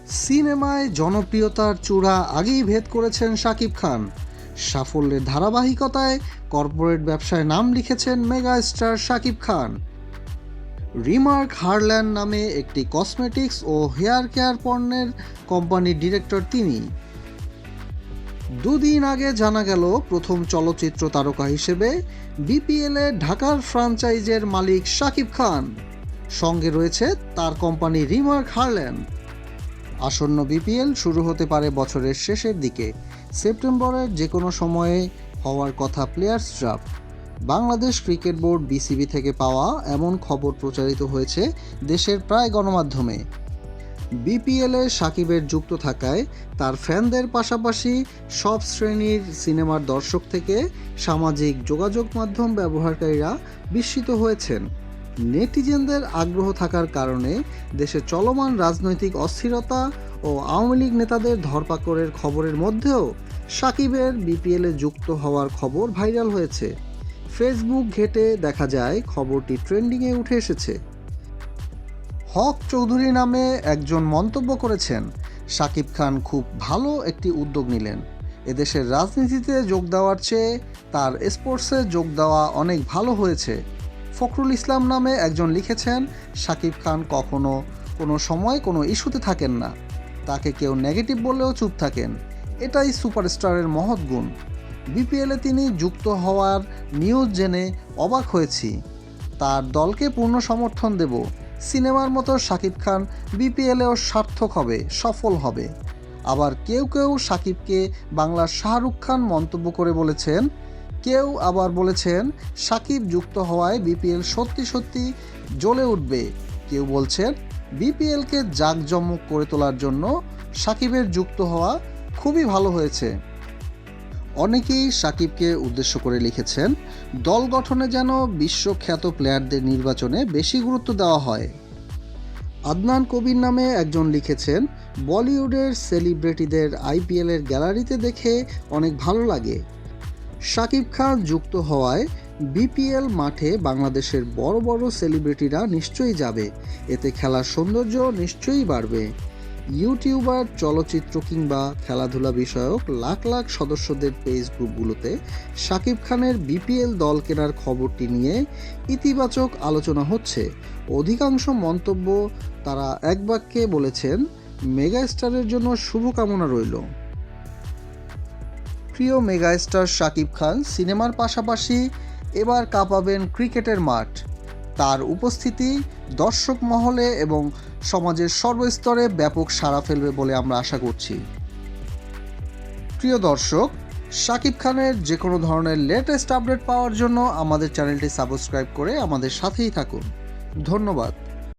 সিনেমায় জনপ্রিয়তার চূড়া আগেই ভেদ করেছেন শাকিব খান। সাফল্যের ধারাবাহিকতায় কর্পোরেট ব্যবসায় নাম লিখেছেন mega star Shakib Khan. Remark Harland নামে একটি কসমেটিক্স ও হেয়ার কেয়ার পণ্যের কোম্পানির ডিরেক্টর তিনি। দুদিন আগে জানা গেল প্রথম চলচ্চিত্র তারকা হিসেবে বিপিএলে ঢাকার ফ্র্যাঞ্চাইজের মালিক শাকিব খান। সঙ্গে রয়েছে তার কোম্পানি রিমার্ক হারল্যান্ড। আসন্ন বিপিএল শুরু হতে পারে বছরের শেষের দিকে, সেপ্টেম্বরের যে কোনো সময়ে হওয়ার কথা players draft. Bangladesh cricket board BCB থেকে পাওয়া এমন খবর প্রচারিত হয়েছে দেশের প্রায় গণমাধ্যমে। বিপিএলে সাকিবের যুক্ত থাকায় তার ফ্যানদের পাশাপাশি সব শ্রেণীর সিনেমার দর্শক থেকে সামাজিক যোগাযোগ মাধ্যম ব্যবহারকারীরা বিস্মিত হয়েছেন। নেটিজেনদের আগ্রহ থাকার কারণে দেশে চলমান রাজনৈতিক অস্থিরতা ও আওয়ামী লীগ নেতাদের ধরপাকড়ের খবরের মধ্যেও সাকিবের বিপিএলে যুক্ত হওয়ার খবর ভাইরাল হয়েছে। ফেসবুক ঘেঁটে দেখা যায় খবরটি ট্রেন্ডিংয়ে উঠে এসেছে। হক চৌধুরী নামে একজন মন্তব্য করেছেন, শাকিব খান খুব ভালো একটি উদ্যোগ নিলেন। এদেশের রাজনীতিতে যোগ দেওয়ার চেয়ে তার স্পোর্টসে যোগ দেওয়া অনেক ভালো হয়েছে। ফখরুল ইসলাম নামে একজন লিখেছেন, শাকিব খান কখনো কোনো সময় কোনো ইস্যুতে থাকেন না। তাকে কেউ নেগেটিভ বললেও চুপ থাকেন। এটাই সুপারস্টারের মহৎ গুণ। বিপিএলে তিনি যুক্ত হওয়ার নিউজ জেনে অবাক হয়েছি। তার দলকে পূর্ণ সমর্থন দেব। সিনেমার মতো শাকিব খান বিপিএলেও সার্থক হবে, সফল হবে। আবার কেউ কেউ শাকিবকে বাংলার শাহরুখ খান মন্তব্য করে বলেছেন। কেউ আবার বলেছেন শাকিব যুক্ত হওয়ায় বিপিএল সত্যি সত্যি জ্বলে উঠবে। কেউ বলছেন বিপিএলকে জাঁকজমক করে তোলার জন্য শাকিবের যুক্ত হওয়া খুবই ভালো হয়েছে। অনেকেই শাকিবকে উদ্দেশ্য করে লিখেছেন, দল গঠনে যেন বিশ্বখ্যাত প্লেয়ারদের নির্বাচনে বেশি গুরুত্ব দেওয়া হয়। আদনান কবির নামে একজন লিখেছেন, বলিউডের সেলিব্রিটিদের আইপিএলের গ্যালারিতে দেখে অনেক ভালো লাগে। শাকিব খান যুক্ত হওয়ায় বিপিএল মাঠে বাংলাদেশের বড় বড় সেলিব্রিটিরা নিশ্চয়ই যাবে। এতে খেলার সৌন্দর্য নিশ্চয়ই বাড়বে। ইউটিউবার, চলচ্চিত্র কিংবা খেলাধুলা বিষয়ক লাখ লাখ সদস্যদের পেজ গ্রুপগুলোতে শাকিব খানের বিপিএল দল কেনার খবরটি নিয়ে ইতিবাচক আলোচনা হচ্ছে। অধিকাংশ মন্তব্য তারা এক বাক্যে বলেছেন, মেগা স্টারের জন্য শুভকামনা রইল। প্রিয় মেগা স্টার শাকিব খান সিনেমার পাশাপাশি এবার কাঁপাবেন ক্রিকেটের মাঠ। তার উপস্থিতি দর্শক মহলে এবং সমাজের সর্বস্তরে ব্যাপক সাড়া ফেলবে বলে আমরা আশা করছি। প্রিয় দর্শক, শাকিব খানের যে কোনো ধরনের লেটেস্ট আপডেট পাওয়ার জন্য আমাদের চ্যানেলটি সাবস্ক্রাইব করে আমাদের সাথেই থাকুন। ধন্যবাদ।